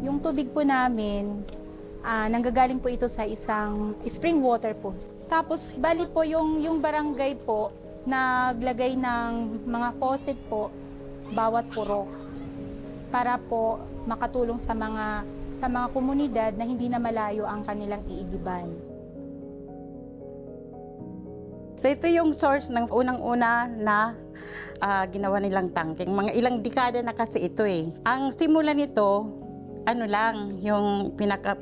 Yung tubig po namin, nanggagaling po ito sa isang spring water po. Tapos bali po yung barangay po, naglagay ng mga faucet po bawat purok para po makatulong sa mga komunidad na hindi na malayo ang kanilang iigiban. So ito yung source ng unang-una na ginawa nilang tangking. Mga ilang dekada na kasi ito eh. Ang simula nito, ano lang, yung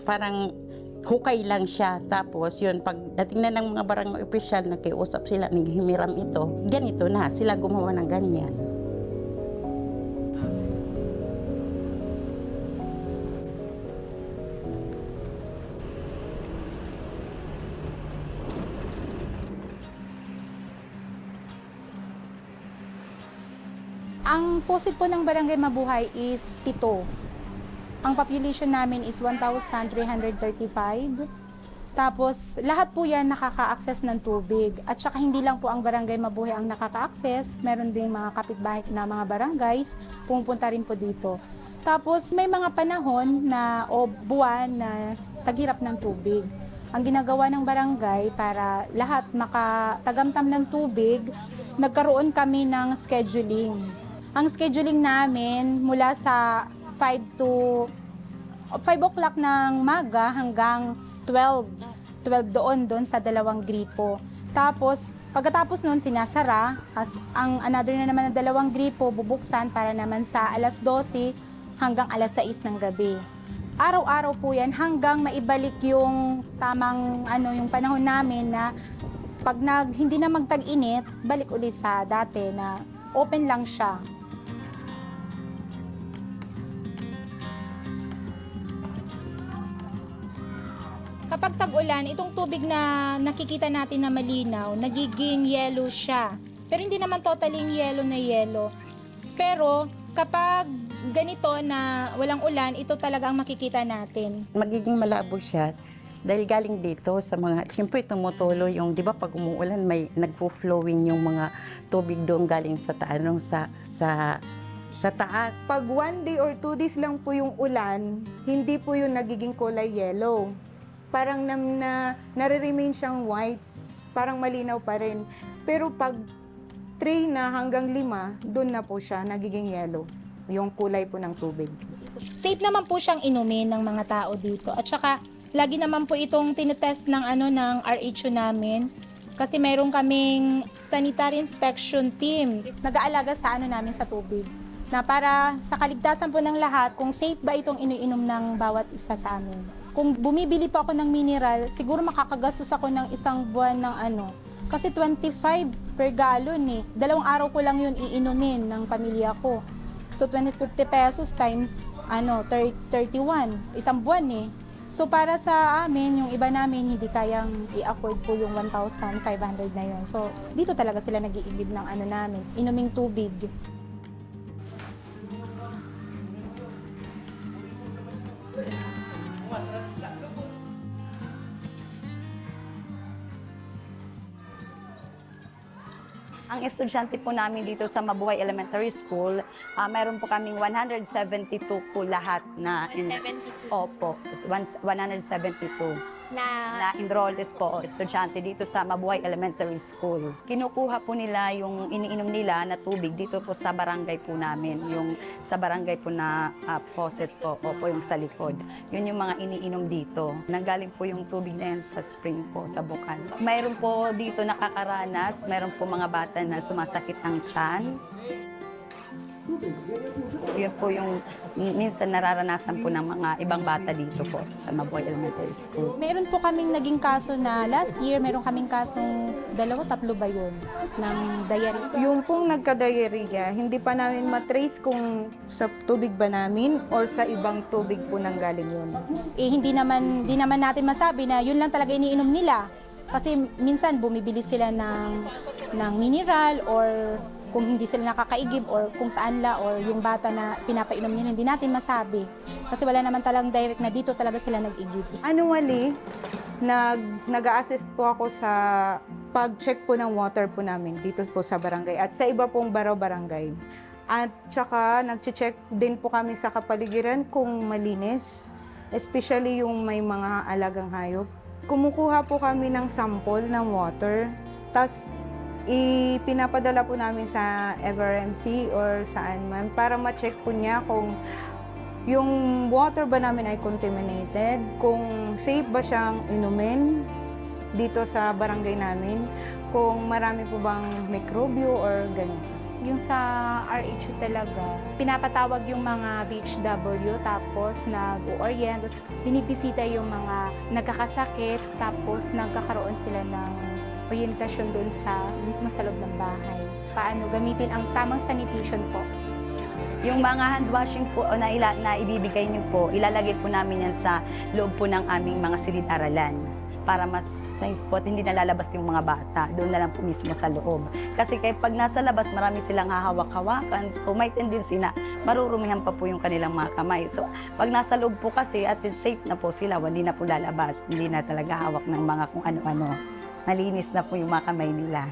parang hukay lang siya. Tapos yun, pagdating na ng mga barangay opisyal, nakiusap sila, naghimiram ito. Ganito na, sila gumawa ng ganyan. Ang faucet po ng Barangay Mabuhay is 7. Ang population namin is 1,335. Tapos lahat po yan nakaka-access ng tubig. At saka hindi lang po ang Barangay Mabuhay ang nakaka-access, meron ding mga kapitbahay na mga barangays, pumupunta rin po dito. Tapos may mga panahon na o buwan na taghirap ng tubig. Ang ginagawa ng barangay para lahat makatagamtam ng tubig, nagkaroon kami ng scheduling. Ang scheduling namin mula sa 5 o'clock ng maga hanggang 12 doon sa dalawang gripo. Tapos, pagkatapos noon sinasara, ang another na naman na dalawang gripo bubuksan para naman sa alas 12 hanggang alas 6 ng gabi. Araw-araw po yan hanggang maibalik yung tamang yung panahon namin na pag hindi na magtag-init, balik ulit sa dati na open lang siya. Kapag tag-ulan, itong tubig na nakikita natin na malinaw, nagiging yellow siya. Pero hindi naman totally yellow na yellow. Pero kapag ganito na walang ulan, ito talaga ang makikita natin. Magiging malabo siya dahil galing dito sa mga, siyempre tumutulo yung, di ba pag umuulan, may nagpo-flowing yung mga tubig doon galing sa taas. Pag 1 day or 2 days lang po yung ulan, hindi po yung nagiging kulay yellow. Parang nare-remain siyang white, parang malinaw pa rin. Pero pag 3 na hanggang 5, doon na po siya nagiging yellow, yung kulay po ng tubig. Safe naman po siyang inumin ng mga tao dito. At saka, lagi naman po itong tinetest ng ng RHO namin. Kasi mayroon kaming sanitary inspection team. Nag-aalaga sa namin sa tubig. Na para sa kaligtasan po ng lahat, kung safe ba itong iniinom ng bawat isa sa amin. Kung bumibili pa ako ng mineral, siguro makakagastos ako ng isang buwan ng Kasi 25 per gallon eh. 2 araw ko lang yun iinumin ng pamilya ko. So 50 pesos times 31, isang buwan eh. So para sa amin, yung iba namin hindi kayang i-afford po yung 1,500 na yun. So dito talaga sila nag-iigib ng namin, inuming tubig. Ang estudyante po namin dito sa Mabuhay Elementary School, mayroon po kaming 172 po lahat na 72. Opo, 172 na enrolled po estudyante dito sa Mabuhay Elementary School. Kinukuha po nila yung iniinom nila na tubig dito po sa barangay po namin, yung sa barangay po na faucet po, opo yung sa likod. Yun yung mga iniinom dito. Nanggaling po yung tubig na yan sa spring po, sa bukal. Mayroon po dito nakakaranas, mayroon po mga bata na sumasakit ang tiyan. Yun po yung minsan nararanasan po ng mga ibang bata dito po sa Mabuhay Elementary School. Meron po kaming naging kaso na last year, meron kaming kasong 2-3 ba yun, ng diarrhea. Yung pong nagka-diarrhea, hindi pa namin matrace kung sa tubig ba namin or sa ibang tubig po nang galing yun. Hindi naman natin masabi na yun lang talaga iniinom nila. Kasi minsan bumibili sila ng mineral or kung hindi sila nakakaigib or kung saan la or yung bata na pinapainom nila, hindi natin masabi. Kasi wala naman talagang direct na dito talaga sila nag-igib. Annually, nag-a-assist po ako sa pag-check po ng water po namin dito po sa barangay at sa iba pong barangay. At saka nag-check din po kami sa kapaligiran kung malinis, especially yung may mga alagang hayop. Kumukuha po kami ng sample ng water, tapos ipinapadala po namin sa FRMC or saan man para ma-check po niya kung yung water ba namin ay contaminated, kung safe ba siyang inumin dito sa barangay namin, kung marami po bang mikrobyo or ganyan. Yung sa RHU talaga, pinapatawag yung mga BHW, tapos nag-orient, tapos binibisita yung mga nagkakasakit, tapos nagkakaroon sila ng orientasyon doon sa mismo sa loob ng bahay. Paano gamitin ang tamang sanitation po. Yung mga hand washing po na ibibigay niyo po, ilalagay po namin yan sa loob po ng aming mga silid-aralan para mas safe po at hindi nalalabas yung mga bata. Doon na lang po mismo sa loob. Kasi pag nasa labas, marami silang hahawak-hawakan. So may tendency na marurumihan pa po yung kanilang mga kamay. So pag nasa loob po kasi at safe na po sila, hindi na po lalabas. Hindi na talaga hawak ng mga kung ano-ano. Malinis na po yung mga kamay nila.